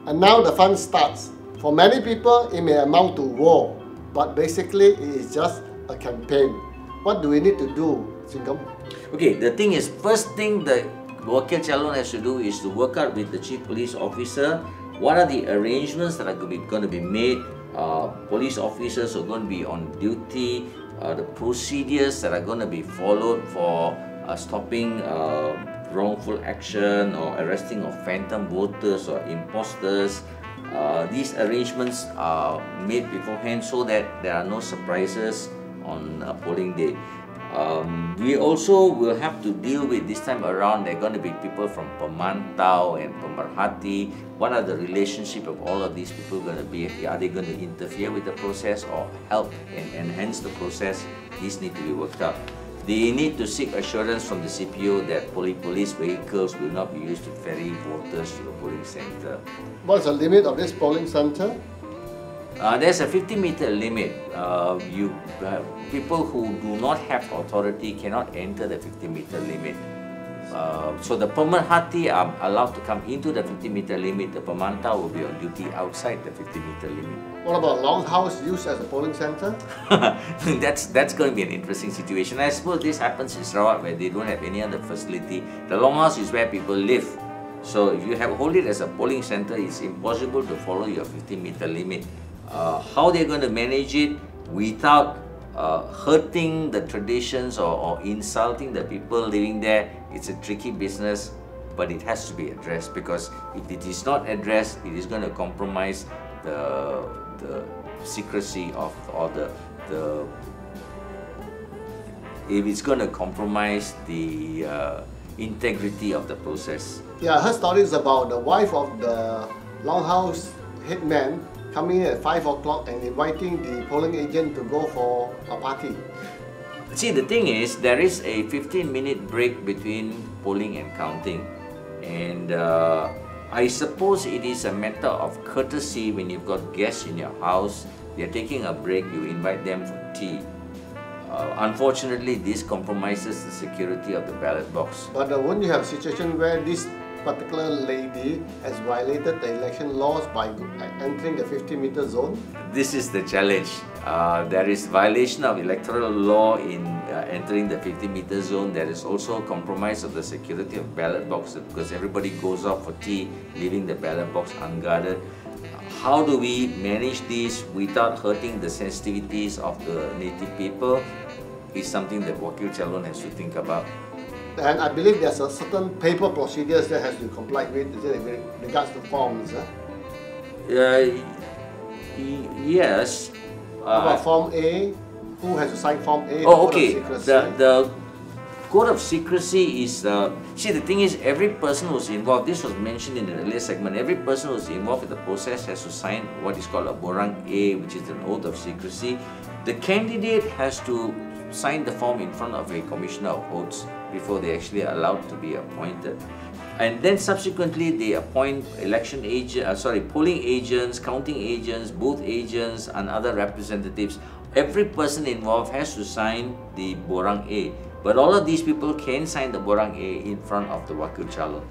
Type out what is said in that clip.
And now the fun starts. For many people, it may amount to war, but basically it is just a campaign. What do we need to do, Singam? Okay, the thing is, first thing the Wakil Calon has to do is to work out with the Chief Police Officer what are the arrangements that are going to be made. Police officers are going to be on duty, the procedures that are going to be followed for stopping wrongful action or arresting of phantom voters or imposters. These arrangements are made beforehand so that there are no surprises on polling day. We also will have to deal with this time around. There are going to be people from Pemantau and Pemerhati. What are the relationship of all of these people going to be? Are they going to interfere with the process or help and enhance the process? These need to be worked out. They need to seek assurance from the CPO that police vehicles will not be used to ferry voters to the polling center. What's the limit of this polling center? There's a 50-meter limit. People who do not have authority cannot enter the 50-meter limit. So the Pemerhati are allowed to come into the 50-meter limit. The Pemantau will be on duty outside the 50-meter limit. What about Longhouse used as a polling center? That's going to be an interesting situation. I suppose this happens in Sarawak where they don't have any other facility. The Longhouse is where people live. So if you hold it as a polling center, it's impossible to follow your 50-meter limit. How they're going to manage it without hurting the traditions or insulting the people living there, it's a tricky business, but it has to be addressed, because if it is not addressed, it is going to compromise the secrecy of, or if it's going to compromise the integrity of the process. Yeah, I heard stories about the wife of the Longhouse headman coming in at 5 o'clock and inviting the polling agent to go for a party. See, the thing is, there is a 15-minute break between polling and counting. And I suppose it is a matter of courtesy when you've got guests in your house, they're taking a break, you invite them for tea. Unfortunately, this compromises the security of the ballot box. But wouldn't you have a situation where this particular lady has violated the election laws by entering the 50-meter zone? This is the challenge. There is violation of electoral law in entering the 50-meter zone. There is also compromise of the security of ballot boxes because everybody goes out for tea, leaving the ballot box unguarded. How do we manage this without hurting the sensitivities of the native people is something that Wakil Calon has to think about. And I believe there's a certain paper procedures that has to be complied with, is it, with regards to forms? Yes. How about Form A? Who has to sign Form A? Oh, okay. The Code of Secrecy is, see, the thing is, every person who's involved, this was mentioned in the earlier segment, every person who's involved with the process has to sign what is called a Borang A, which is an oath of secrecy. The candidate has to sign the form in front of a commissioner of oaths before they actually are allowed to be appointed. And then subsequently they appoint polling agents, counting agents, booth agents and other representatives. Every person involved has to sign the Borang A. But all of these people can sign the Borang A in front of the Wakil Calon.